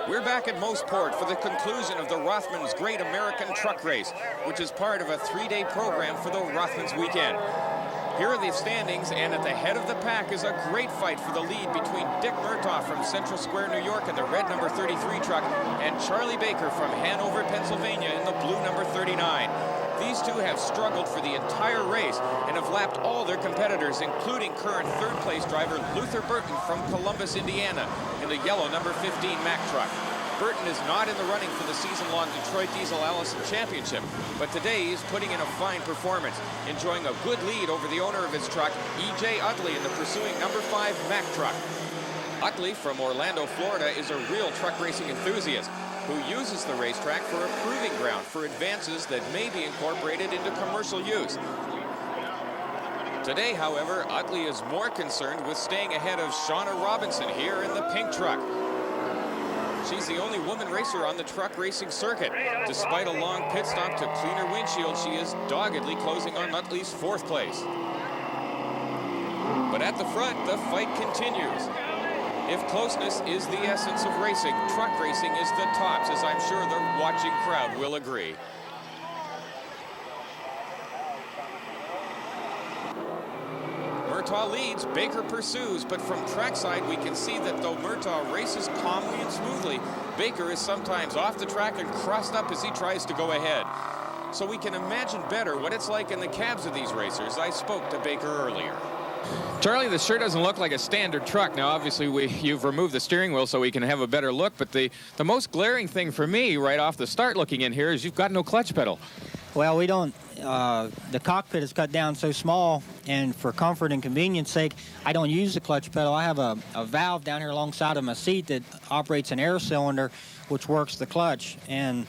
We're back at Mosport for the conclusion of the Rothmans Great American Truck Race, which is part of a 3-day program for the Rothmans weekend. Here are the standings, and at the head of the pack is a great fight for the lead between Dick Murtaugh from Central Square, New York in the red number 33 truck, and Charlie Baker from Hanover, Pennsylvania in the blue number 39. These two have struggled for the entire race and have lapped all their competitors, including current third-place driver Luther Burton from Columbus, Indiana, in the yellow number 15 Mack truck. Burton is not in the running for the season-long Detroit Diesel Allison Championship, but today he's putting in a fine performance, enjoying a good lead over the owner of his truck, E.J. Utley, in the pursuing number 5 Mack truck. Utley from Orlando, Florida, is a real truck racing enthusiast who uses the racetrack for a proving ground for advances that may be incorporated into commercial use. Today, however, Utley is more concerned with staying ahead of Shauna Robinson here in the pink truck. She's the only woman racer on the truck racing circuit. Despite a long pit stop to clean her windshield, she is doggedly closing on Utley's 4th place. But at the front, the fight continues. If closeness is the essence of racing, truck racing is the tops, as I'm sure the watching crowd will agree. Murtaugh leads, Baker pursues, but from trackside we can see that though Murtaugh races calmly and smoothly, Baker is sometimes off the track and crossed up as he tries to go ahead. So we can imagine better what it's like in the cabs of these racers. I spoke to Baker earlier. Charlie, this sure doesn't look like a standard truck. Now, obviously, you've removed the steering wheel so we can have a better look, but the most glaring thing for me right off the start looking in here is you've got no clutch pedal. Well, we don't. The cockpit is cut down so small, and for comfort and convenience sake, I don't use the clutch pedal. I have a valve down here alongside of my seat that operates an air cylinder, which works the clutch. And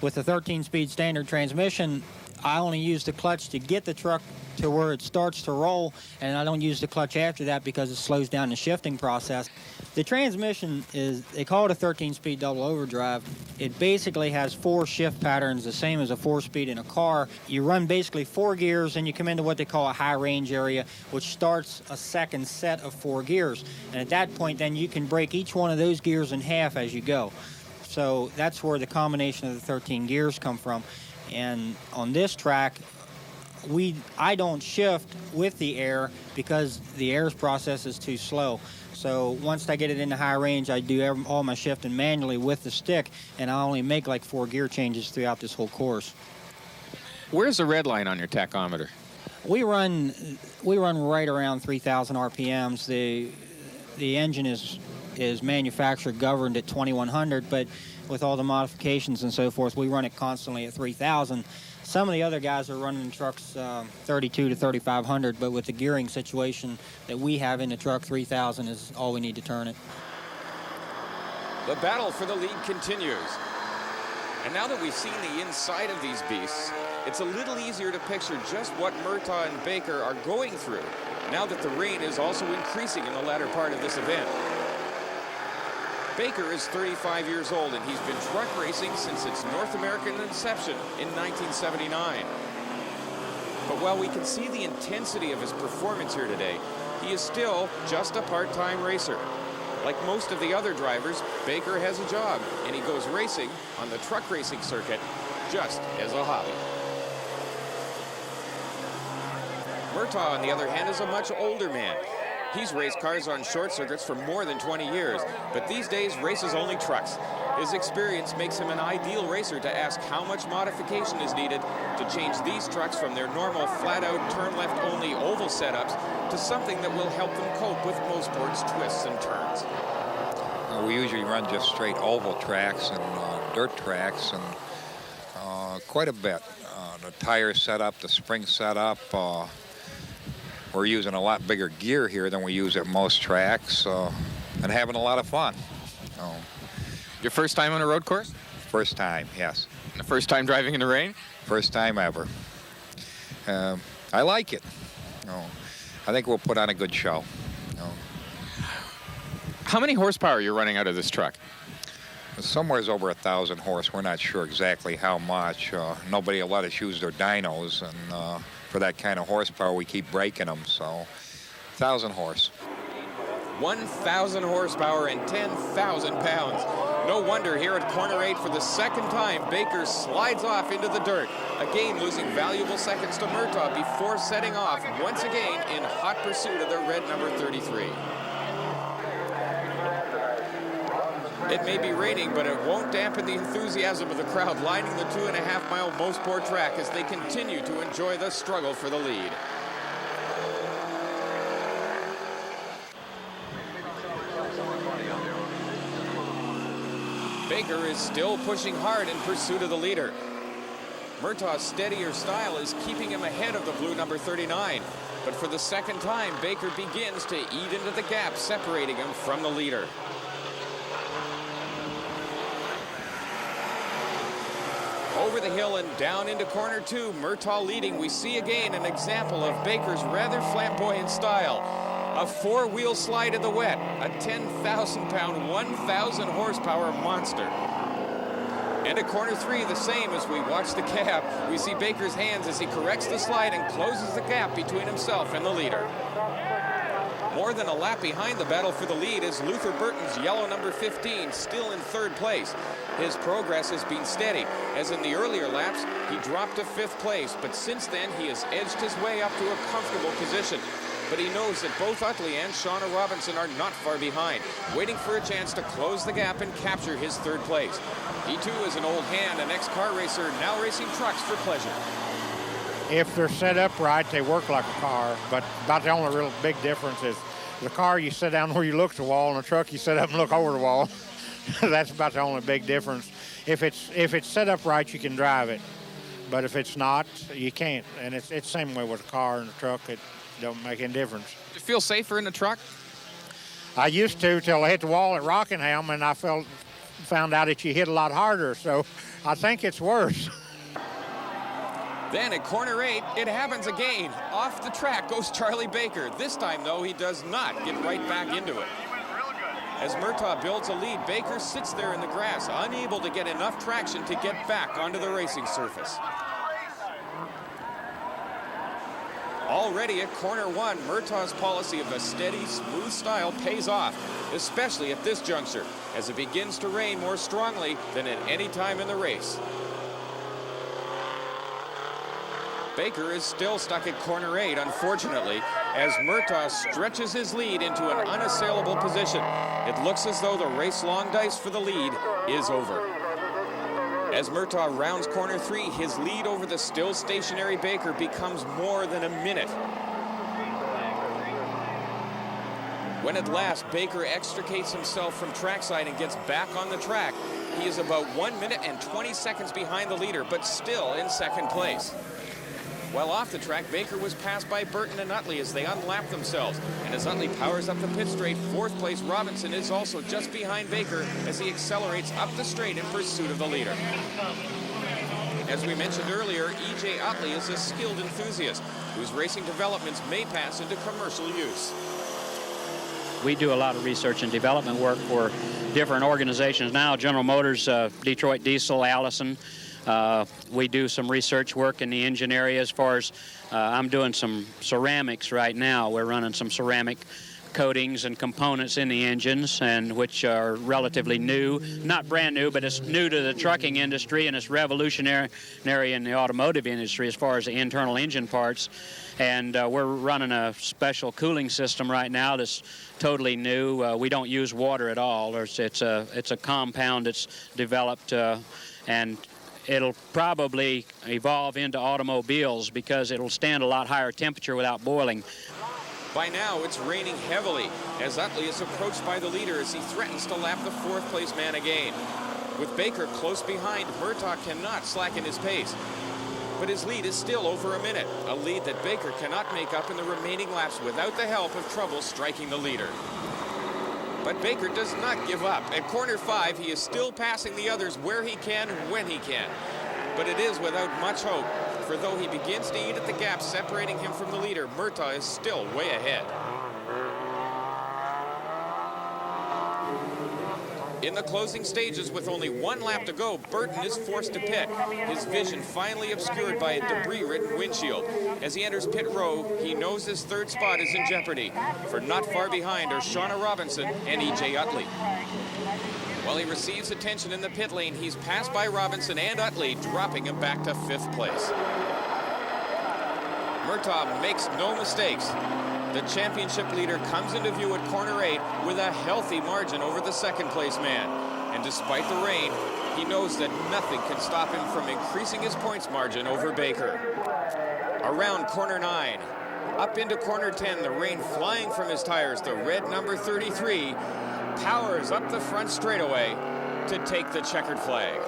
with the 13-speed standard transmission, I only use the clutch to get the truck to where it starts to roll, and I don't use the clutch after that because it slows down the shifting process. The transmission is, they call it a 13-speed double overdrive. It basically has 4 shift patterns, the same as a 4-speed in a car. You run basically 4 gears, and you come into what they call a high range area, which starts a second set of 4 gears. And at that point, then you can break each one of those gears in half as you go. So that's where the combination of the 13 gears come from. And on this track, I don't shift with the air because the air's process is too slow. So once I get it into high range, I do all my shifting manually with the stick, and I only make like 4 gear changes throughout this whole course. Where's the red line on your tachometer? We run right around 3,000 RPMs. The engine is manufacturer governed at 2,100, but with all the modifications and so forth, we run it constantly at 3,000. Some of the other guys are running trucks 32 to 3,500, but with the gearing situation that we have in the truck, 3,000 is all we need to turn it. The battle for the lead continues. And now that we've seen the inside of these beasts, it's a little easier to picture just what Murtaugh and Baker are going through now that the rain is also increasing in the latter part of this event. Baker is 35 years old, and he's been truck racing since its North American inception in 1979. But while we can see the intensity of his performance here today, he is still just a part-time racer. Like most of the other drivers, Baker has a job, and he goes racing on the truck racing circuit just as a hobby. Murtaugh, on the other hand, is a much older man. He's raced cars on short circuits for more than 20 years, but these days races only trucks. His experience makes him an ideal racer to ask how much modification is needed to change these trucks from their normal flat-out turn-left-only oval setups to something that will help them cope with Mosport's twists and turns. We usually run just straight oval tracks and dirt tracks, and quite a bit. The tire setup, the spring setup, we're using a lot bigger gear here than we use at most tracks, and having a lot of fun. Your first time on a road course? First time, yes. And the first time driving in the rain? First time ever. I like it. I think we'll put on a good show. How many horsepower are you running out of this truck? Somewhere's over 1,000 horse. We're not sure exactly how much. Nobody will let us use their dynos, and for that kind of horsepower, we keep breaking them. So, 1,000 horse. 1,000 horsepower and 10,000 pounds. No wonder here at corner 8 for the second time, Baker slides off into the dirt, again losing valuable seconds to Murtaugh before setting off once again in hot pursuit of the red number 33. It may be raining, but it won't dampen the enthusiasm of the crowd lining the 2.5-mile Mosport track as they continue to enjoy the struggle for the lead. Baker is still pushing hard in pursuit of the leader. Murtaugh's steadier style is keeping him ahead of the blue number 39. But for the second time, Baker begins to eat into the gap, separating him from the leader. Over the hill and down into corner 2, Murtaugh leading. We see again an example of Baker's rather flamboyant style. A 4-wheel slide in the wet, a 10,000-pound, 1,000 horsepower monster. And at corner 3, the same as we watch the gap. We see Baker's hands as he corrects the slide and closes the gap between himself and the leader. More than a lap behind the battle for the lead is Luther Burton's yellow number 15, still in 3rd place. His progress has been steady, as in the earlier laps, he dropped to 5th place, but since then he has edged his way up to a comfortable position. But he knows that both Utley and Shauna Robinson are not far behind, waiting for a chance to close the gap and capture his 3rd place. He too is an old hand, an ex-car racer, now racing trucks for pleasure. If they're set up right, they work like a car, but about the only real big difference is the car, you sit down where you look at the wall, and the truck, you sit up and look over the wall. That's about the only big difference. If it's set up right, you can drive it, but if it's not, you can't. And it's the same way with a car and a truck. It don't make any difference. Do you feel safer in the truck? I used to till I hit the wall at Rockingham, and I found out that you hit a lot harder. So I think it's worse. Then at corner 8, it happens again. Off the track goes Charlie Baker. This time, though, he does not get right back into it. As Murtaugh builds a lead, Baker sits there in the grass, unable to get enough traction to get back onto the racing surface. Already at corner 1, Murtaugh's policy of a steady, smooth style pays off, especially at this juncture, as it begins to rain more strongly than at any time in the race. Baker is still stuck at corner 8, unfortunately, as Murtaugh stretches his lead into an unassailable position. It looks as though the race-long dice for the lead is over. As Murtaugh rounds corner 3, his lead over the still stationary Baker becomes more than a minute. When at last Baker extricates himself from trackside and gets back on the track, he is about 1 minute and 20 seconds behind the leader, but still in 2nd place. While off the track, Baker was passed by Burton and Utley as they unlapped themselves. And as Utley powers up the pit straight, 4th place Robinson is also just behind Baker as he accelerates up the straight in pursuit of the leader. As we mentioned earlier, E.J. Utley is a skilled enthusiast whose racing developments may pass into commercial use. We do a lot of research and development work for different organizations now, General Motors, Detroit Diesel, Allison. We do some research work in the engine area as far as I'm doing some ceramics right now. We're running some ceramic coatings and components in the engines, and which are relatively new, not brand new, but it's new to the trucking industry, and it's revolutionary in the automotive industry as far as the internal engine parts. And we're running a special cooling system right now that's totally new. We don't use water at all. It's a compound that's developed, and it'll probably evolve into automobiles because it'll stand a lot higher temperature without boiling. By now, it's raining heavily as Utley is approached by the leader as he threatens to lap the 4th place man again. With Baker close behind, Murtaugh cannot slacken his pace. But his lead is still over a minute, a lead that Baker cannot make up in the remaining laps without the help of trouble striking the leader. But Baker does not give up. At corner 5, he is still passing the others where he can, when he can. But it is without much hope, for though he begins to eat at the gap separating him from the leader, Murtaugh is still way ahead. In the closing stages, with only 1 lap to go, Burton is forced to pit, his vision finally obscured by a debris-ridden windshield. As he enters pit row, he knows his 3rd spot is in jeopardy, for not far behind are Shauna Robinson and E.J. Utley. While he receives attention in the pit lane, he's passed by Robinson and Utley, dropping him back to 5th place. Murtaugh makes no mistakes. The championship leader comes into view at corner 8 with a healthy margin over the 2nd place man. And despite the rain, he knows that nothing can stop him from increasing his points margin over Baker. Around corner 9, up into corner 10, the rain flying from his tires, the red number 33 powers up the front straightaway to take the checkered flag.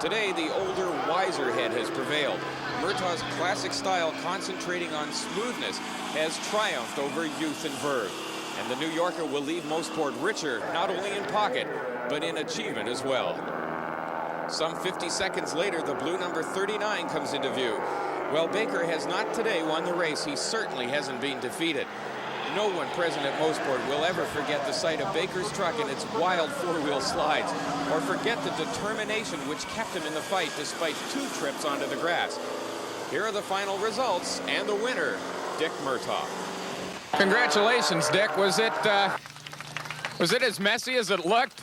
Today, the older, wiser head has prevailed. Murtaugh's classic style, concentrating on smoothness, has triumphed over youth and verve. And the New Yorker will leave Mosport richer, not only in pocket, but in achievement as well. Some 50 seconds later, the blue number 39 comes into view. While Baker has not today won the race, he certainly hasn't been defeated. No one present at Mosport will ever forget the sight of Baker's truck and its wild 4-wheel slides, or forget the determination which kept him in the fight despite 2 trips onto the grass. Here are the final results, and the winner, Dick Murtaugh. Congratulations, Dick. Was it as messy as it looked?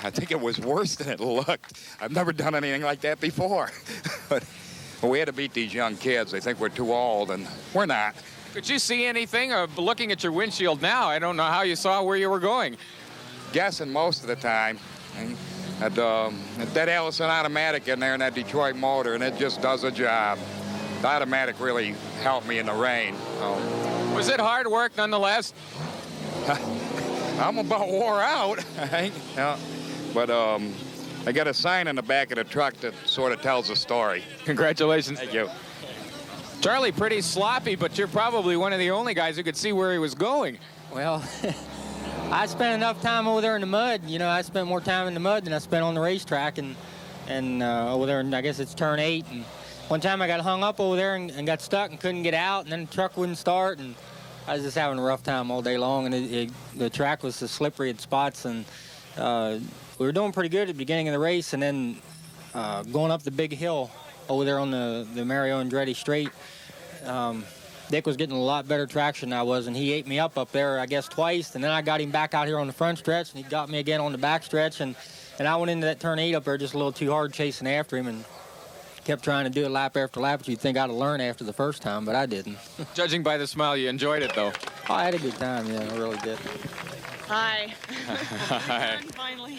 I think it was worse than it looked. I've never done anything like that before. But we had to beat these young kids. They think we're too old, and we're not. Could you see anything? Looking at your windshield now, I don't know how you saw where you were going. Guessing most of the time. And that Allison automatic in there and that Detroit motor, and it just does a job. The automatic really helped me in the rain. Was it hard work nonetheless? I'm about wore out, I think. Yeah. But I got a sign in the back of the truck that sort of tells the story. Congratulations. Thank you. Charlie, pretty sloppy, but you're probably one of the only guys who could see where he was going. Well, I spent enough time over there in the mud. You know, I spent more time in the mud than I spent on the racetrack, and over there, and I guess it's turn 8. And one time I got hung up over there and got stuck and couldn't get out, and then the truck wouldn't start, and I was just having a rough time all day long, and the track was so slippery at spots, and we were doing pretty good at the beginning of the race, and then going up the big hill over there on the Mario Andretti straight, Dick was getting a lot better traction than I was, and he ate me up there, I guess, twice, and then I got him back out here on the front stretch, and he got me again on the back stretch, and I went into that turn 8 up there just a little too hard chasing after him, and kept trying to do it lap after lap, which you'd think I'd have learned after the first time, but I didn't. Judging by the smile, you enjoyed it, though. Oh, I had a good time, yeah, I really did. Hi. Hi. Finally.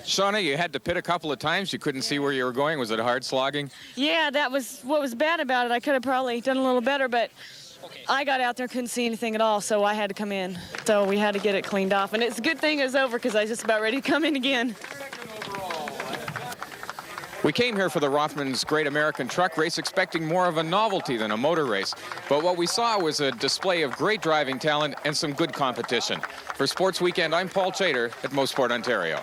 Shauna, you had to pit a couple of times. You couldn't see where you were going. Was it hard slogging? Yeah, that was what was bad about it. I could have probably done a little better, but I got out there, couldn't see anything at all, so I had to come in. So we had to get it cleaned off. And it's a good thing it was over because I was just about ready to come in again. We came here for the Rothman's Great American Truck Race expecting more of a novelty than a motor race. But what we saw was a display of great driving talent and some good competition. For Sports Weekend, I'm Paul Chater at Mosport, Ontario.